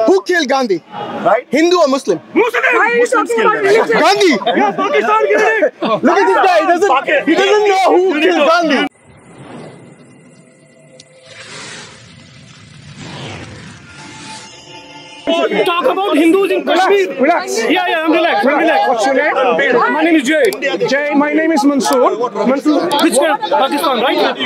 Who killed Gandhi? Right? Hindu or Muslim? Muslim. Why are you talking about religion? Gandhi! Yeah, Pakistan killed it. Look at this guy, he doesn't know who killed Gandhi. Talk about Hindus in Kashmir. Relax. Yeah, I'm relaxed. What's your name? My name is Jay. Jay, my name is Mansur. Mansur. Which one? Pakistan, right?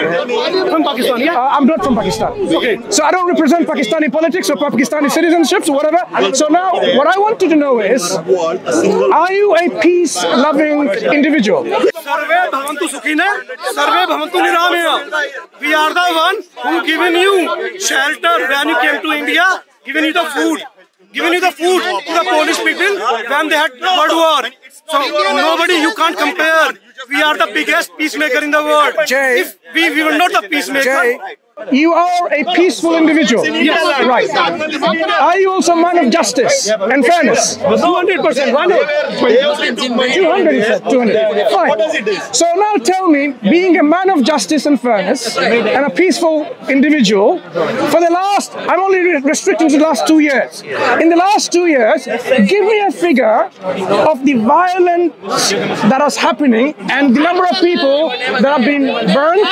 From Pakistan, yeah? I'm not from Pakistan. Okay. So I don't represent Pakistani politics or Pakistani citizenships or whatever. So now what I wanted to know is, are you a peace-loving individual? Sarve bhavantu sukhina, sarve bhavantu niramaya. We are the one who given you shelter when you came to India, given you the food to the Polish people when they had world war. So nobody, you can't compare. We are the biggest peacemaker in the world. Jay, if we were not the peacemaker. Jay, you are a peaceful individual. Yes. Right. Are you also a man of justice and fairness? 200%. Why not? 200, you said. 200. Fine. So now tell me, being a man of justice and fairness and a peaceful individual, for the last, I'm only restricting to the last 2 years. In the last 2 years, give me a figure of the violence that is happening and the number of people that have been burnt,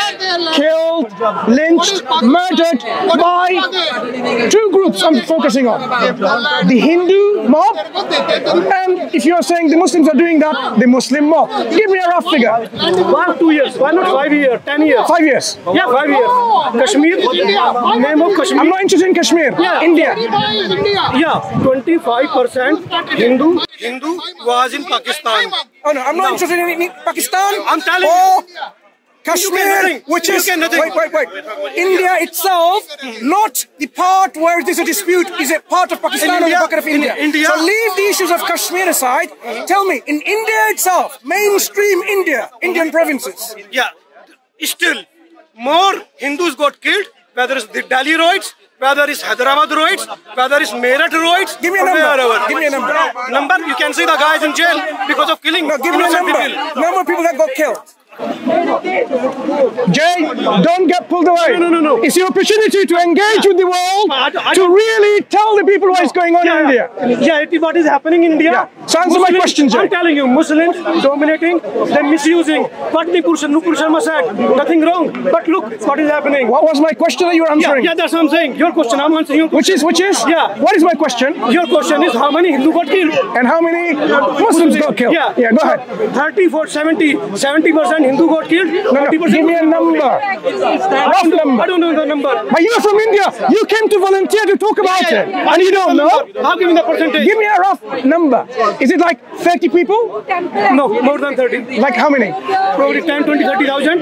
killed, lynched, murdered by two groups I'm focusing on. The Hindu mob, and if you are saying the Muslims are doing that, the Muslim mob. Give me a rough figure. Why 2 years? Why not 5 years? 10 years? 5 years. Yeah, 5 years. Kashmir, name of Kashmir. I'm not interested in Kashmir. Yeah. India. Yeah, 25% Hindu was in Pakistan. Oh no, I'm not interested in Pakistan. I'm telling or you. Kashmir, which is nothing. wait. India itself, not the part where there's a dispute, is a part of Pakistan or a part of India. So leave the issues of Kashmir aside. Tell me, in India itself, mainstream India, Indian provinces. Yeah, still more Hindus got killed, whether it's the Delhi riots, whether it's Hyderabad riots, whether it's Meerut riots. Give me a number. Wherever. Give me a number. Number, you can see the guys in jail because of killing. No, give me a number. People. Number of people that got killed. Jay, don't get pulled away. No. It's your opportunity to engage with the world, to really tell the people what is going on in India. Yeah, what is happening in India. Yeah. So answer my question, Jay. I'm telling you, Muslims dominating, they're misusing. Patni Purusha, Nupurusha Masak, nothing wrong. But look what is happening. What was my question that you were answering? Yeah, that's what I'm saying. Your question, I'm answering your question. Which is? Yeah. What is my question? Your question is how many Hindu got killed? And how many Muslims got killed? Yeah, go ahead. 30 for 70% Hindu got killed. No, give me a number. Rough number. I don't know the number. But you're from India. You came to volunteer to talk about it. And you don't know? How give me the percentage? Give me a rough number. Is it like 30 people? No, more than 30. Like how many? Probably 10, 20, 30,000.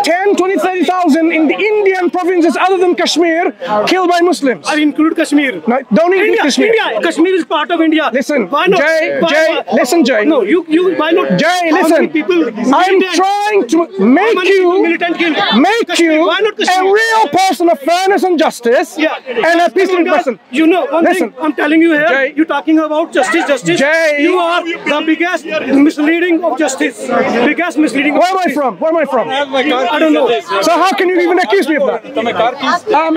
10, 20, 30,000 in the Indian provinces other than Kashmir killed by Muslims. I include Kashmir. No, don't include Kashmir. India. Kashmir is part of India. Listen, why not? Jay, listen, Jay. No, you, why not? Jay, How listen. many people I'm trying to make you a real person of fairness and justice and a peaceful person. You know, one thing I'm telling you here, Jay, you're talking about justice. Jay, you are the biggest misleading of justice. Biggest misleading. Where am I from? I don't know. So how can you even accuse me of that?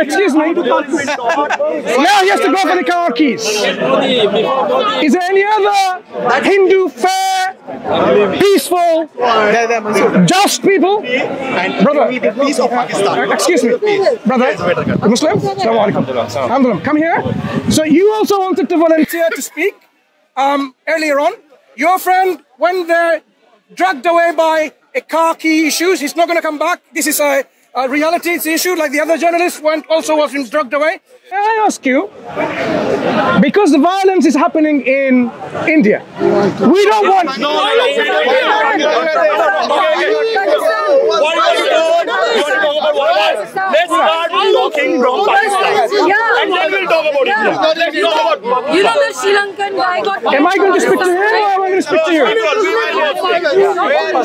Excuse me. Now he has to go for the car keys. Is there any other Hindu fair, peaceful, just people? Brother, Peace of Pakistan. excuse me. Brother, Muslim? Assalamu alaikum. Alhamdulillah. Come here. So you also wanted to volunteer to speak earlier on. Your friend went there, dragged away by a car key issues. He's not going to come back. This is a reality. It's an issue like the other journalists was dragged away. Can I ask you, because the violence is happening in India, we don't want... Let's start talking from Pakistan. Yeah. And then we'll talk about India. Let's talk about You know the Sri Lankan guy got... Am I going to speak to him or am I going to speak to you?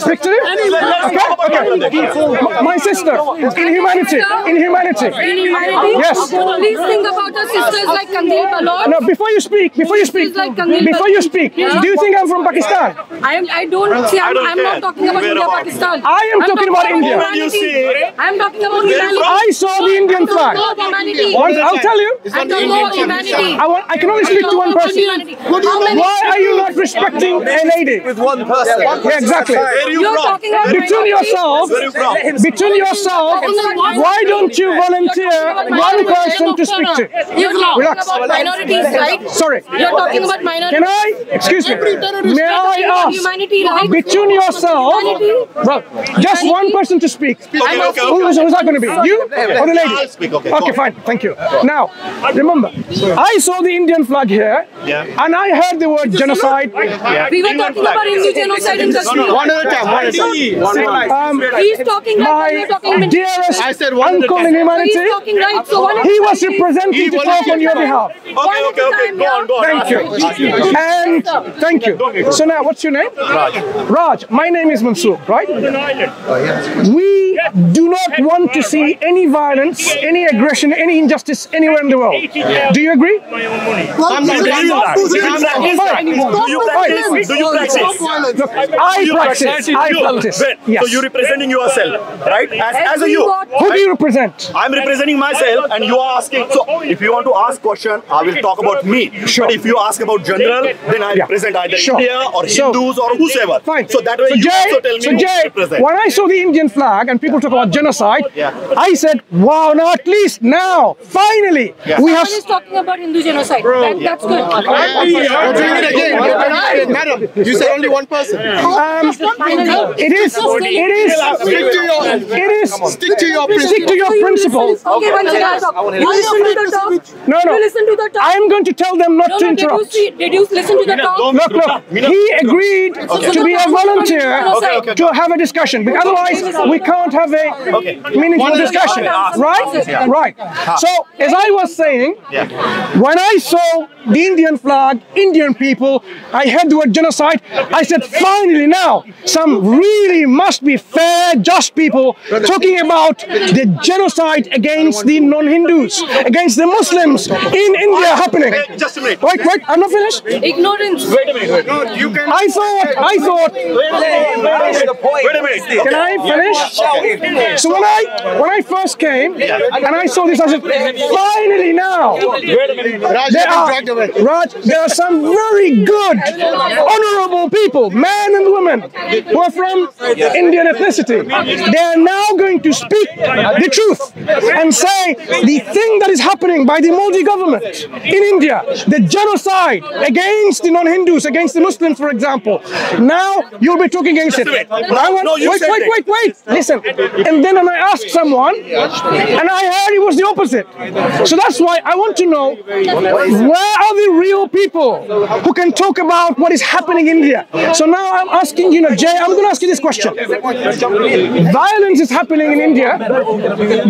Speak to him? Okay. My sister, in humanity. Yes. Please think about our sisters like Kandil Balot. No, before you speak, do you think I'm from Pakistan? I'm not talking about India, Pakistan. I am talking about India. I'm talking about humanity. I saw the Indian flag. Humanity. I'll tell you. And the law, humanity. I can only speak to one person. Why are you not respecting a lady? With one person. Yeah, exactly. You're talking about Between yourself, why don't you volunteer one person to speak to? You're talking Relax. about minorities, right? Sorry. You're talking about minorities. Can I? Excuse me. May I ask? Humanity, right? Between yourself, well, just one person to speak. Who's that going to be? You or the lady? I'll speak, okay. Okay, fine. Thank you. Now, remember, I saw the Indian flag here, and I heard the word genocide. We were talking about Hindu genocide in Kashmir. One at a time. He's talking right, you're talking My dearest uncle in humanity, He's talking right, so one he was representing to talk on your behalf. Okay. Go on. Thank you. And thank you. So now, what's your name? Raj. My name is Mansur, right? We do not want to see any violence, any aggression, any injustice anywhere in the world. Do you agree? Do you practice? Look, I practice. Yes. So you're representing yourself, right? As a you. Who do you represent? I'm representing myself, and you are asking. So if you want to ask question, I will talk about me. Sure. But if you ask about general, then I represent either Sure. India or Hindus or whosoever. Fine. So that way you also tell me who you represent. When I saw the Indian flag and people talk about genocide, I said, wow, now at least now, finally, we have... Someone is talking about Hindu genocide. That's good. You're doing it again. Madam, you said only one person. Stick to your principles. Okay, one second, I'll talk. You listen to the talk. No. You listen to the talk. I'm going to tell them not to interrupt. Did you listen to the talk? Look, he agreed to be a volunteer to have a discussion. Because otherwise, we can't have a meaningful discussion. Right? Right. So, as I was saying, when I saw the Indian flag, Indian people, I heard the word genocide, I said, finally now, some really must be fair, just people talking about the genocide against the non-Hindus, against the Muslims in India happening. Just a minute. Wait, I'm not finished. Ignorance. Wait a minute. I thought. Wait a minute. Can I finish? So when I first came and I saw this, I said, finally now. There are some very good, honorable people, men and women, who are from Indian ethnicity. They are now going to speak the truth and say the thing that is happening by the Modi government in India, the genocide against the non-Hindus, against the Muslims, for example. Now you'll be talking against it. Wait. Listen. And then I asked someone, and I heard it was the opposite. So that's why I want to know, where are the real people who can talk about what is happening in India? So now I'm asking you, Jay, I'm going to ask you this question. Violence is happening in India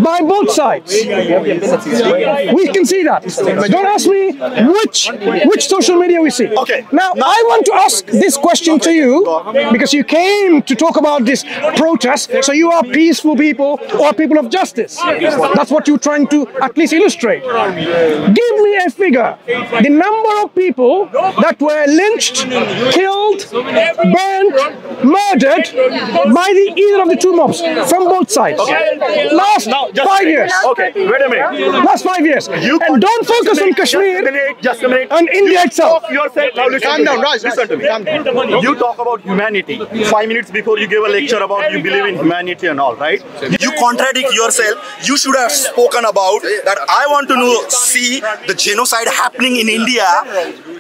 by both sides. We can see that. Don't ask me which social media we see. Okay. Now I want to ask this question to you, because you came to talk about this protest, so you are peaceful people or people of justice. That's what you're trying to at least illustrate. Give me a figure, the number of people that were lynched, killed, burned, murdered by either of the two mobs from both sides. Last 5 years. Okay, wait a minute. Last 5 years. And don't focus on Kashmir Just a minute. and India itself. Now Calm down, Raj. Listen to me. You talk about humanity. 5 minutes before you gave a lecture about you believe in humanity and all, right? You contradict yourself. You should have spoken about that. I want to see the genocide happening in India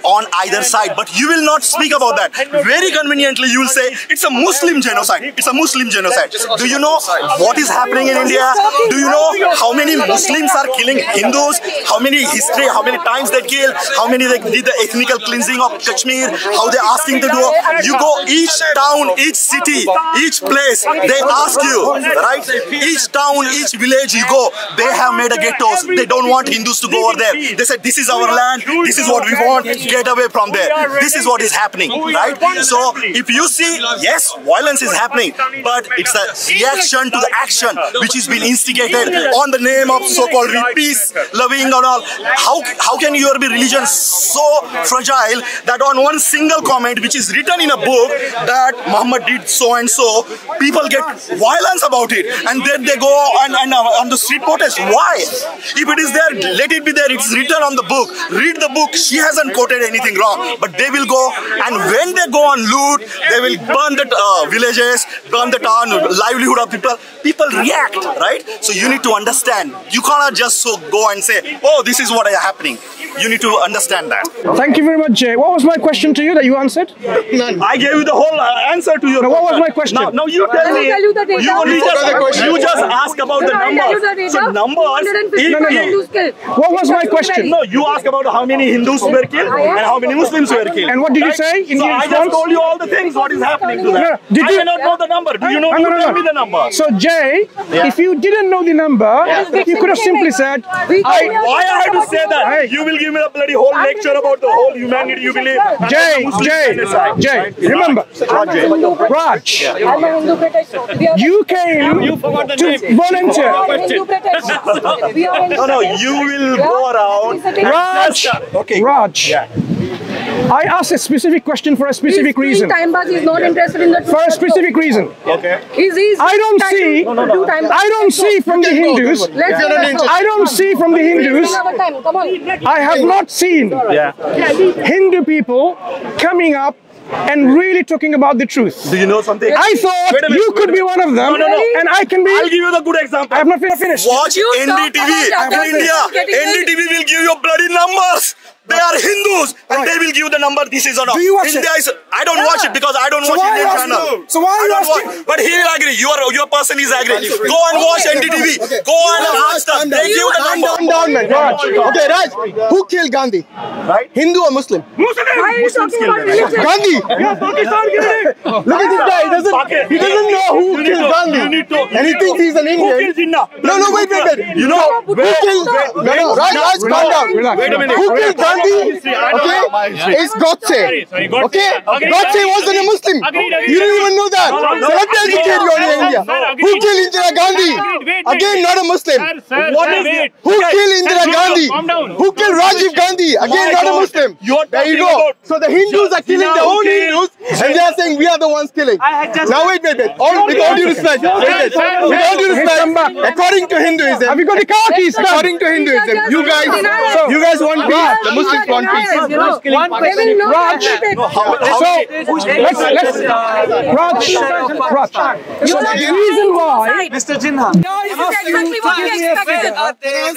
on either side, but you will not speak about that. Very conveniently, you will say it's a Muslim genocide. It's a Muslim genocide. Do you know what is happening in India? Do you know how many Muslims are killing Hindus? How many times they kill? How many they did the ethnical cleansing of Kashmir? How they're asking to do? You go each town, each city, each place, they ask you, right? Each town, each village you go, they have made a ghettos. They don't want Hindus to go over there. They said, this is our land, this is what we want. get away from there. This is what is happening, right? So if you see, yes, violence is happening, but it's a reaction to the action which is being instigated on the name of so-called peace, loving and all. How can your religion so fragile that on one single comment which is written in a book that Muhammad did so and so, people get violence about it, and then they go and on the street protest. Why? If it is there, let it be there. It's written on the book. Read the book. She hasn't quoted anything wrong, but they will go, and when they go and loot, they will burn the villages, burn the town, livelihood of people. People react, right? So you need to understand. You cannot just so go and say, oh, this is what is happening. You need to understand that. Thank you very much, Jay. What was my question to you that you answered? None. I gave you the whole answer to your question. What was my question? Now you tell me. You just ask about the numbers. So numbers. What was my question? No, you asked about how many Hindus were killed and how many Muslims were killed. And what did you say in your response? I just told you all the things. What is happening to that? Did you I cannot know the number. Do you know? You tell me the number. So Jay, if you didn't know the number, you could have simply said, why I had to say that? You will give me a bloody whole lecture about the whole humanity you believe. Jay, remember, Raj, you came to volunteer. No, you will go around. Raj. I asked a specific question for a specific reason. He's not interested in the for a specific reason. Okay. I don't see from the Hindus. I don't see from the Hindus. I have not seen Hindu people coming up and really talking about the truth. Do you know something? I thought you could be one of them, and I can be. I'll give you the good example. I have not finished. Watch NDTV. NDTV will give you bloody numbers. They are Hindus, and they will give the number. This is or not. Do you watch it? I don't watch it because I don't watch Indian channel. So why are you asking? But he will agree. Your person is agree. Go and watch NDTV. Go and watch them. They give the number. Calm down, man. Raj. Okay, Raj. Who killed Gandhi? Right? Hindu or Muslim? Why are you talking about religion? Gandhi. Look at this guy. He doesn't know who killed Gandhi. And he thinks he's an Indian. No, wait. You know who killed? No, Raj, calm down. Wait a minute. Who killed Gandhi? Okay, it's Godse. Okay, Godse wasn't a Muslim. You didn't even know that. So let me educate you on India. Who killed Indira Gandhi? Again, not a Muslim. What is it? Who killed Indira Gandhi? Who killed Rajiv Gandhi? Again, not a Muslim. There you go. So the Hindus are killing their own Hindus, and they are saying we are the ones killing. Now wait. With all due respect, according to Hinduism, have you got the car keys? According to Hinduism, you guys want peace. The Muslims want peace. Raj. So the reason why, Mr. Jinha,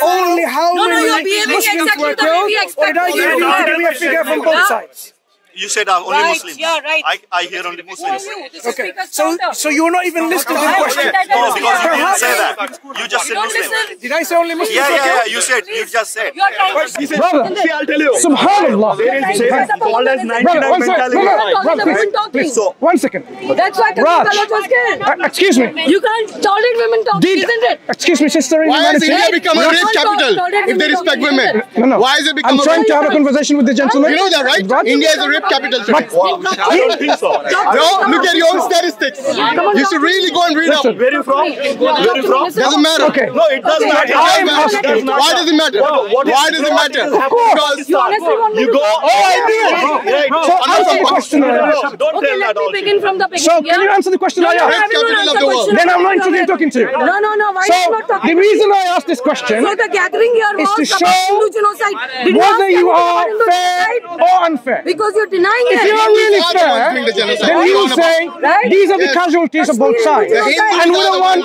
only how many Muslims were killed, or did I give you a figure from both sides? You said only Muslims. Yeah, right. I hear only Muslims. Okay, so you're not even listening to the question. No, because you didn't say that. You just said Muslim. Did I say only Muslims? Yeah. You just said. Brother, See, I'll tell you. Subhanallah. Called as 99 mentality. So, 1 second. That's why Raj was killed. Excuse me. You can't tolerate women talking, isn't it? Excuse me, sister. Why has India become a rape capital if they respect women? No. Why has it become I'm trying to have a conversation with the gentleman. You know that, right? India is a rape capital today. I don't think so. No, look at your own statistics. You should really go and read up. Where are you from? Doesn't matter. Okay. No, it does matter. Why does it matter? Why does it matter? Because you go. I did. So answer the question. Don't tell Okay, that let me all. begin from the beginning. So can you answer the question I No, asked? capital of the world. Then I'm not interested in talking to you. No. Why So are you not talking? the reason I asked this question So the gathering here is was to about show Hindu genocide. Did you whether ask you anyone are about Hindu fair genocide? or unfair. Because you're denying If it. you are really are the fair, ones doing the genocide. then you will say these are the casualties of both sides, and we don't want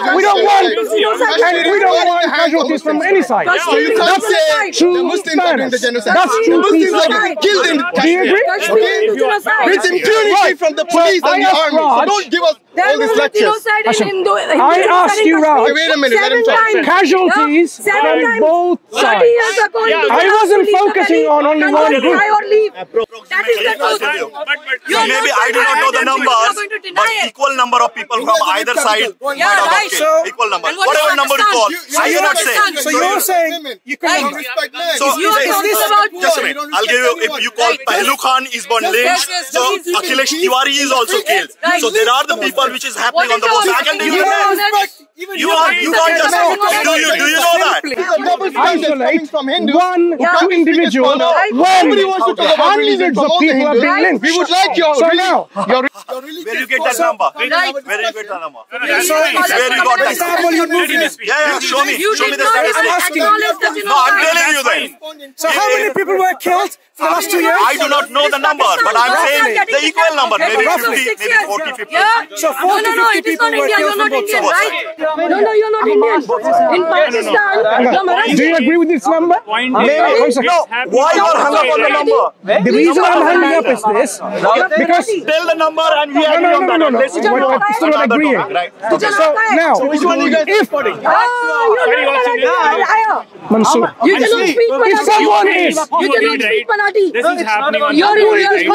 casualties from any side. So you can't say the Muslims are doing the genocide. That's The true. Muslims are killed in Do you agree? with impunity from the police and the army. So don't give us all these lectures. I asked you, Raj. Okay, wait a minute, let him talk. Casualties from both sides. I wasn't focusing on only one group. That is the truth. Maybe I do not know the numbers, but equal number of people from either side might have killed. Equal number. Whatever number you call, I cannot say. So you're saying you can Respect men. So You are talking about just a wait. I'll give you, if you call Pehlu Khan is born lynched, so Akhilesh Tiwari is also killed. So there are the people which is happening on the both. I can deal with that. You can't just, do you know that? Isolate one individual when hundreds of people are being lynched. We would like your Where you get that number? Where you get that number? Where you got that number? Yeah, show me the statistics. No, I'm telling you that. So how many people were killed for the last 2 years? I do not know the number, but I'm saying the equal number, maybe 50, maybe 40, 50. So 40, 50 people were killed from both sides. No, you're not Indian. In Pakistan, Do you agree with this number? No, why you are hung up on the number? The reason I'm hanging up is this, because Tell the number and we agree on that. no. Let's It's not agreeing. So now, which one you guys if Mansur, You cannot speak if someone is You cannot speak Marathi. This is happening on You're not.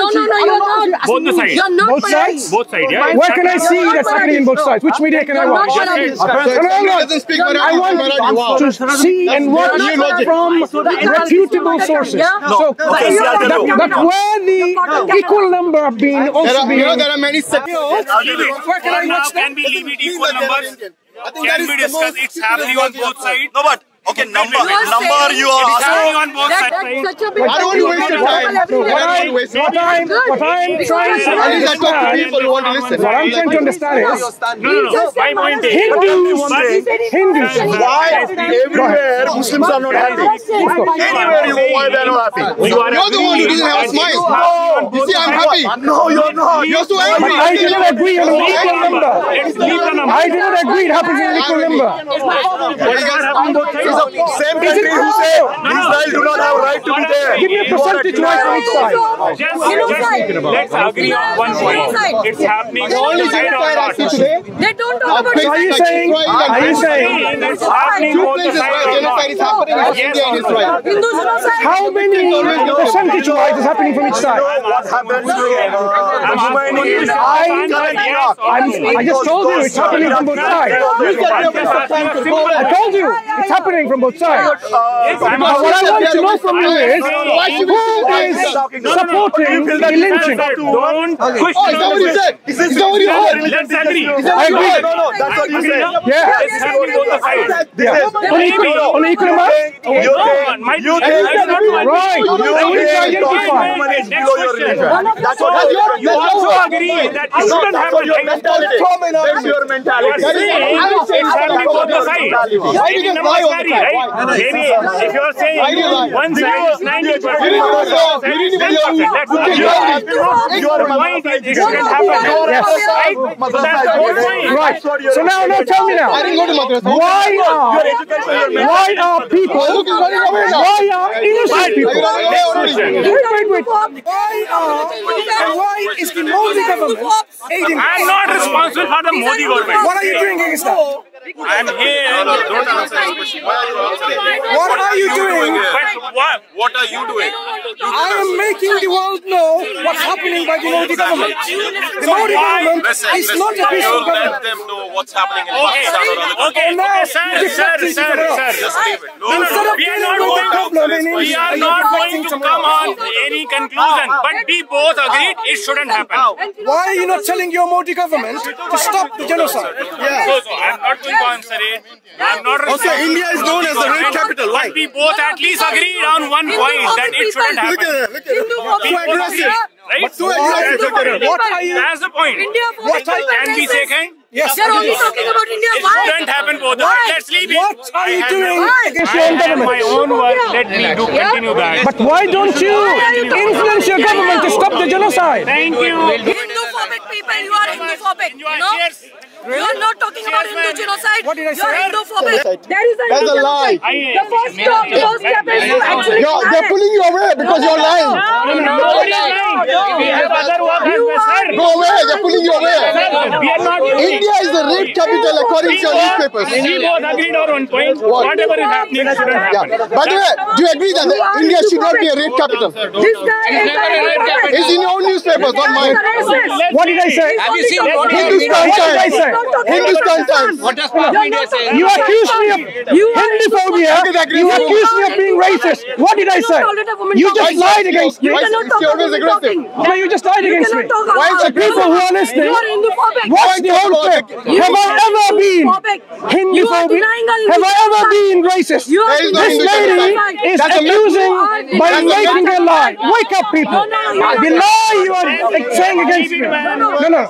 both the sides. You're not both sides? Both sides, yeah. Where can I see that's happening in both sides? Which media can I watch? doesn't speak I want to see and watch from reputable sources. So that where the equal number of being also being. There are many sectors. Now can we leave it equal numbers? Can we discuss it's happening on both sides? No, but okay, number you are It's happening asking. on both sides. Such a big I don't want to waste your time. What I'm trying to At least I talk to understand. people who want to listen. What I'm trying to understand is No. My point is, Hindus. Why everywhere Muslims are not happy? Anywhere you go, why they are not happy? You're the one who doesn't have a smile. You see, I'm happy. No, you're not. You're so But angry. I did not agree on an equal number. I did not agree it happens in an equal number. Same country who say Israel do not have right to be there. Give me a percentage wise on each side. let's agree on one point. It's happening on the side or not. They don't talk about So are you saying It's happening Two on the places side where or genocide is not. happening is India and Israel. Hindu genocide. how many percentage wise is happening from each side? What happens to humanity? I just told you it's happening from both sides. I told you it's happening from both sides. Now what I want to know from you is who is supporting the lynching? Don't push. Oh, is that what you said? Is that what you heard? Let's agree. I agree. No, that's what you said. Yeah. It's happening on the side. On equal amount? You Right. I want to identify. That's what You also agree that it shouldn't happen. That's your mentality. It's happening both the sides. Why do you Maybe get numbers lie all the vary, time? right? Maybe if you're saying one side is 90%, your point is it shouldn't happen. Right? That's the whole point. Right. So now tell me now. I didn't go to madrasa. Why are people? Why are innocent people? Wait. Why is the Modi government aiding? I'm not responsible for the Modi government. What are you doing against that? I'm here. Don't answer this question. Why are you answering? What are you doing? But what? What are you doing? I am making the world know what's happening by the Modi government. The Modi government is not a peaceful You'll let government. them know what's happening in Pakistan or other countries. Okay, sir. Just leave it. No, Instead of We are dealing not with the going problem in to, we India, are you're not fighting going to somewhere come else. on any conclusion, but we both agreed it shouldn't happen. Why are you not telling your Modi government to stop the genocide? So I'm not going to answer it. I'm not responsible. India is known as the rape capital. Why? But we both at least agreed on one point that it shouldn't happen. We both agreed, right? What are you? That's the point. Can we say kind? Yes. They're only talking about India. It Why? shouldn't happen both. Why? Let's leave it. What are you doing against I your own have my government? own work. Let me continue that. But why don't you influence your government to stop the genocide? Thank you. Hinduphobic people, you are Hinduphobic. You are not talking about Hindu genocide. What did I You are say? Hinduphobic. There is a That's a lie. The first step is to actually They're pulling you away because you're lying. Nobody We have other work as well, sir. Go away, they're pulling you away. We are not. India is the rape capital according to your newspapers. We both agreed on one point. Whatever is happening shouldn't happen. By the way, do you agree that India should not be a rape capital? This guy is It's in your own newspapers, not mine. What did I say? Have you seen Hindustan Times. Hindustan Times. What does Prime Media say? You accuse me of Hinduphobia. You accuse me of being racist. What did I say? You just lied against me. Why is he always aggressive? No, you just lied against me. Why is The people who are listening, watch the whole clip. Have I ever been Hinduphobic? Have I ever been racist? This lady is accusing by making a lie. Wake up, people. The lie you are saying against me. No.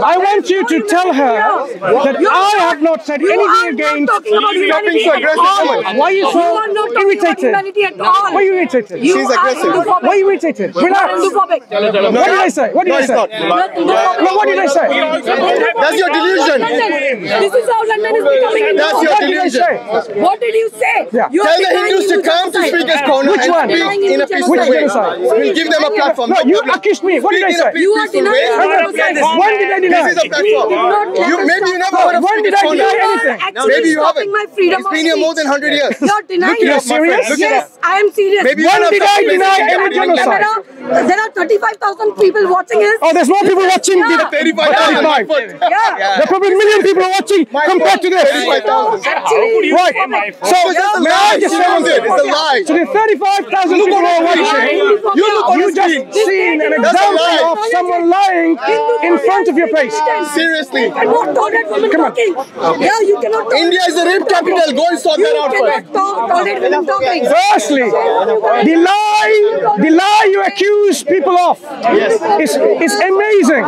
I want you to tell her that I have not said anything against. Stopping so aggressive. Why are you so irritated? Why are you irritated? She's aggressive. Why are you irritated? Relax. What did I say? What did I say? No, what did I say? That's your delusion. This is how London is becoming. That's your What did I delusion. say? What did you say? Yeah. You are Tell the denying Hindus to come to genocide. Speaker's Corner Which and one? speak in a peaceful Which way. genocide? We'll give them a platform. No, you accused me. What did I say? You are denying genocide. When did I deny? This is a platform. Maybe you never heard of When did Speaker's I Corner. deny anything? Maybe you haven't. My freedom It's been here more than 100 years. You're denying Look it up, it. my friend. serious? Look it up. Yes, I am serious. Maybe When one of did the I deny places- any genocide? There are 35,000 people watching us. Oh, there's more people watching. Yeah. than 35,000. 35. Yeah. There are probably a million people watching compared to this. 35,000. Actually, Right. So, may I just say one thing? It's a lie. So the 35,000 people who are watching, you just seen an example of someone lying in front of your face. Seriously. You cannot tolerate women talking. Yeah, you cannot tolerate. India is a rape capital. Go and sort that out You first. cannot tolerate women talking. Firstly, the lie you accuse people of is amazing.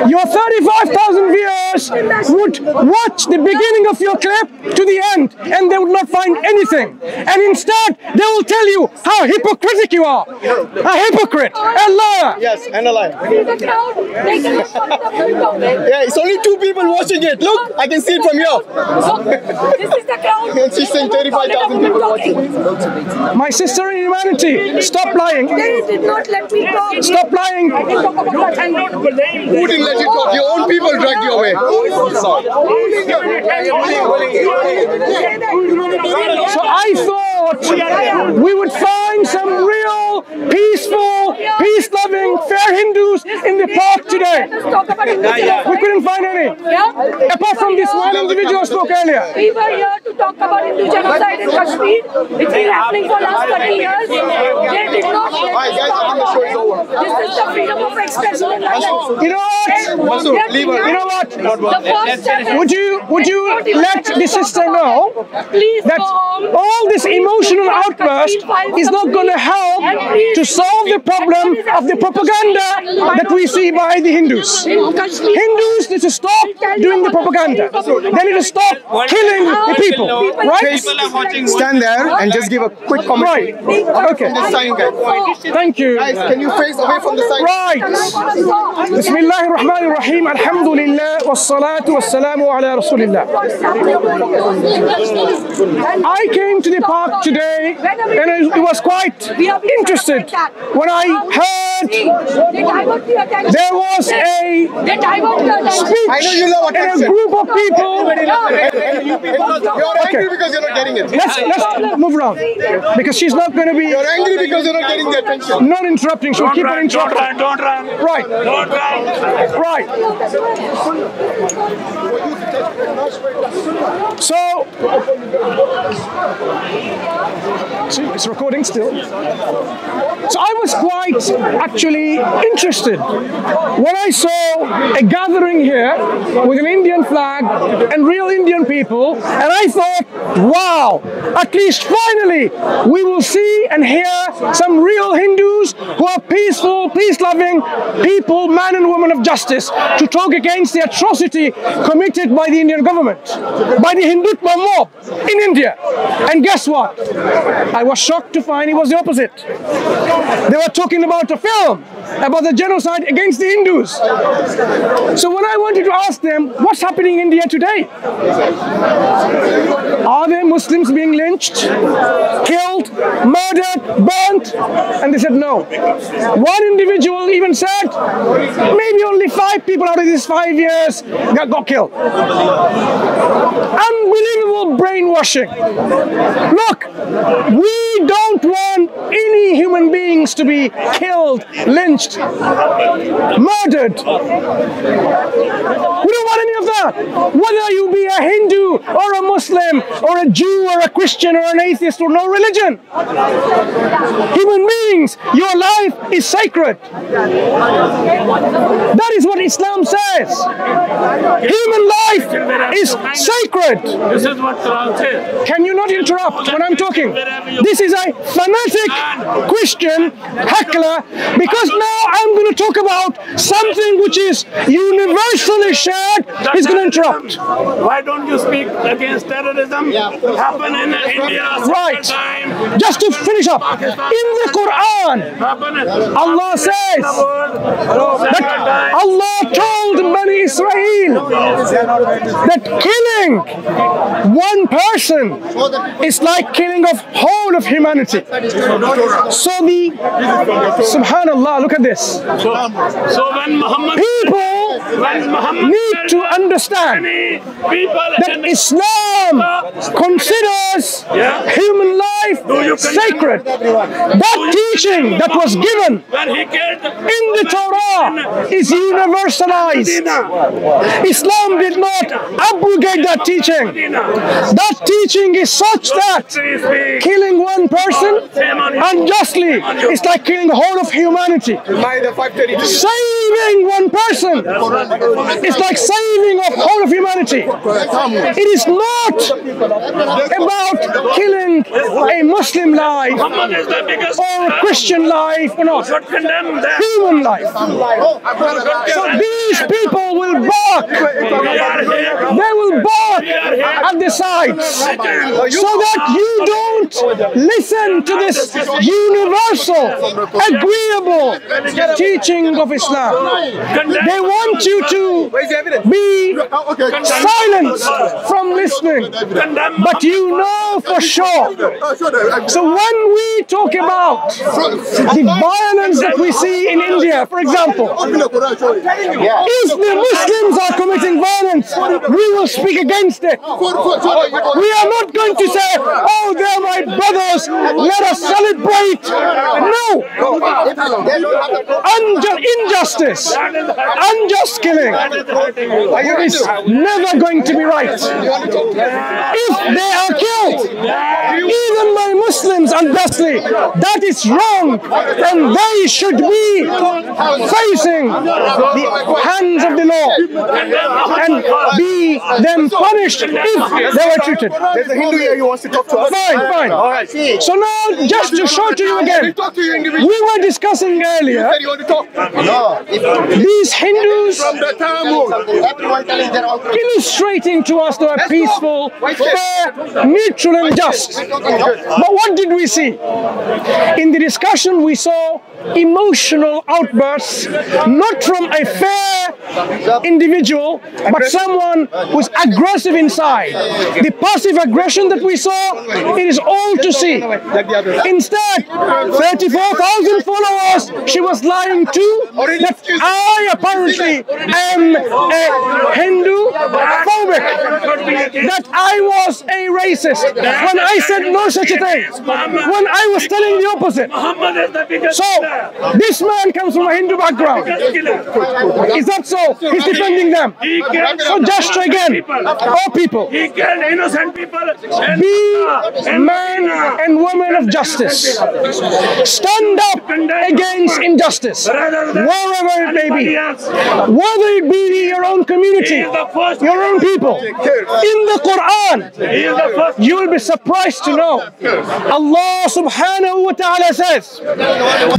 Your 35,000 viewers would watch the beginning of your clip to the end and they would not find anything. And instead, they will tell you how hypocritical you are. A hypocrite, a liar. Yes, and a lie. See the crowd? They cannot tolerate women talking. Yeah, it's only 2 people watching it. Look, I can see it from here. Look, this is the crowd. And she's saying 35,000 people watching. My sister in humanity, stop lying. They did not let me talk. Stop lying. I can talk about that. Who didn't let you talk? Your own people dragged you away. So I thought we would find some real, peaceful, peace-loving, fair Hindus in the park today. Let's talk about individuals. We couldn't find any. Yeah? Apart from this one individual who spoke earlier. We were here to talk about Hindu genocide in Kashmir. It's been happening for last 30 years. They did not let Alright, guys, I think the show is over. This is the freedom of expression in London. You know what? Mansur, leave her. You know what? The first step is Would you let the sister know please that go home. all this emotional outburst is not going to help to solve the problem of the propaganda that we see by the Hindus. Hindus need to stop doing the propaganda. They need to stop killing the people. Right? Stand there and just give a quick comment. Right. Okay. The sign, guys. Thank you. Guys, can you face away from the sign? Right. Bismillah ar-Rahman ar-Rahim. Alhamdulillah. Wassalatu wassalamu ala Rasulillah. I came to the park today and I was quite interested when I heard there was a speech I know you love in a attention. group of people. You're angry because you're not getting it. Let's move around because she's not going to be You're angry because you're not getting the attention. not interrupting. She'll keep on interrupting. Don't run. Right. Right. So, see, it's recording still. So I was quite actually interested when I saw a gathering here with an Indian flag and real Indian people, and I thought, wow, at least finally we will see and hear some real Hindus who are peaceful, peace-loving people, man and woman of justice, to talk against the atrocity committed by the Indian government, by the Hindutva mob in India. And guess what? I was shocked to find it was the opposite. They were talking about a film about the genocide against the Hindus. So when I wanted to ask them, what's happening in India today? Are there Muslims being lynched, killed, murdered, burnt? And they said no. One individual even said maybe only 5 people out of these 5 years got killed. Unbelievable brainwashing. Look, we don't want any human beings to be killed, lynched, murdered. We don't want any of that. Whether you be a Hindu or a Muslim or a Jew or a Christian or an atheist or no religion. Human beings, your life is sacred. That is what Islam says. Human life is sacred. This is what Quran says. Can you not interrupt when I'm talking? This is a fanatic Christian heckler, because now I'm going to talk about something which is universally shared. He's going to interrupt. Why don't you speak against terrorism? Happen in India. Right. Just to finish up, in the Quran, Allah says that Allah told Bani Israel that killing one person is like killing of whole of humanity. So the subhanallah, look at this. So when Muhammad need to understand that Islam considers human life sacred. That teaching that was given in the Torah is universalized. Islam did not abrogate that teaching. That teaching is such that killing one person unjustly is like killing the whole of humanity. Saving one person is like saving of whole of humanity. It is not about killing a Muslim life or a Christian life or not. Human life. So these people will bark. They will bark at the sides so that you don't listen to this universal, agreeable teaching of Islam. They want you to be silenced from listening, but you know for sure. So when we talk about the violence that we see in India, for example, if the Muslims are committing violence, we will speak against it. We are not going to say, oh, they're my brothers, let us celebrate. No. Injustice, unjust killing is never going to be right. If they are killed, even by Muslims unjustly, that is wrong, and they should be facing the hands of the law and be then punished if they were treated. There's a Hindu here who wants to talk to us. Fine. All right. So now, just to show to you again, we were discussing earlier these Hindus illustrating to us they are peaceful, fair, neutral and just. But what did we see? In the discussion we saw emotional outbursts, not from a fair individual, but someone who's aggressive inside. The passive aggression that we saw, it is all to see. Instead, 34,000 followers, she was lying to that I apparently am a Hindu phobic, that I was a racist, when I said no such a thing, when I was telling the opposite. So, this man comes from a Hindu background. Is that so? He's defending them. So just again, all people, be man and woman of justice. Stand up against injustice, wherever it may be. Whether it be your own community, your own people. In the Quran, you will be surprised to know Allah subhanahu wa ta'ala says,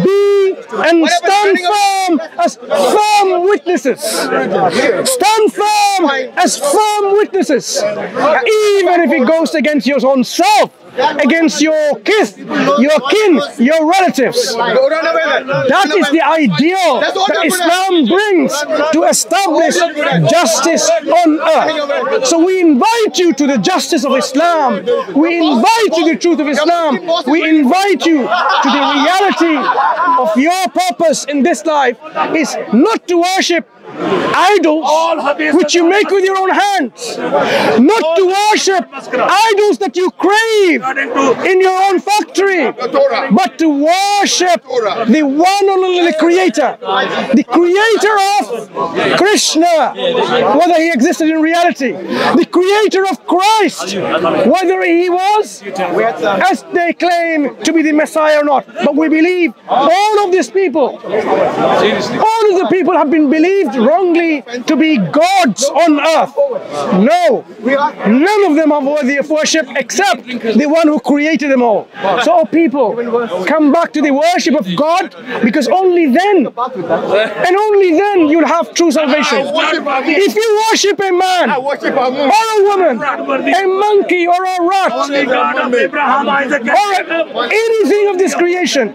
be and stand firm as firm witnesses. Stand firm as firm witnesses. Even if it goes against your own self. against your kith, your kin, your relatives. That is the ideal that Islam brings to establish justice on earth. So we invite you to the justice of Islam. We invite you to the truth of Islam. We invite you to the reality of your purpose in this life is not to worship idols which you make with your own hands, not to worship idols that you crave in your own factory, but to worship the one and only creator, the creator of Krishna, whether he existed in reality, the creator of Christ, whether he was, as they claim, to be the Messiah or not. But we believe all of these people, all of the people have been believed wrongly to be gods on earth. No, none of them are worthy of worship except the one who created them all. So people, come back to the worship of God, because only then, and only then, you'll have true salvation. If you worship a man or a woman, a monkey or a rat, or anything of this creation,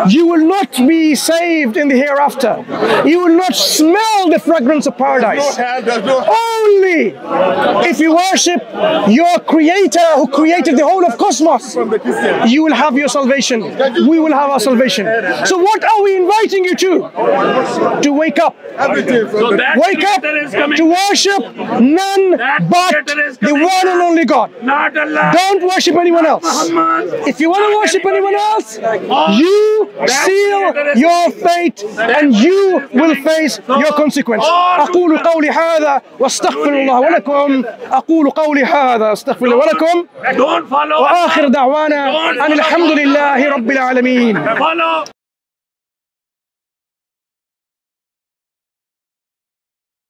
you will not be saved in the hereafter. You will not smell the fragrance of paradise. Only if you worship your creator who created the whole of cosmos, you will have your salvation. We will have our salvation. So what are we inviting you to? To wake up. Wake up to worship none but the one and only God. Don't worship anyone else. If you want to worship anyone else, you seal your fate and you will face your consequence. أقول قولي هذا واستغفر الله ولكم. أقول قولي هذا واستغفر الله ولكم. وآخر دعوانا أن الحمد لله رب العالمين.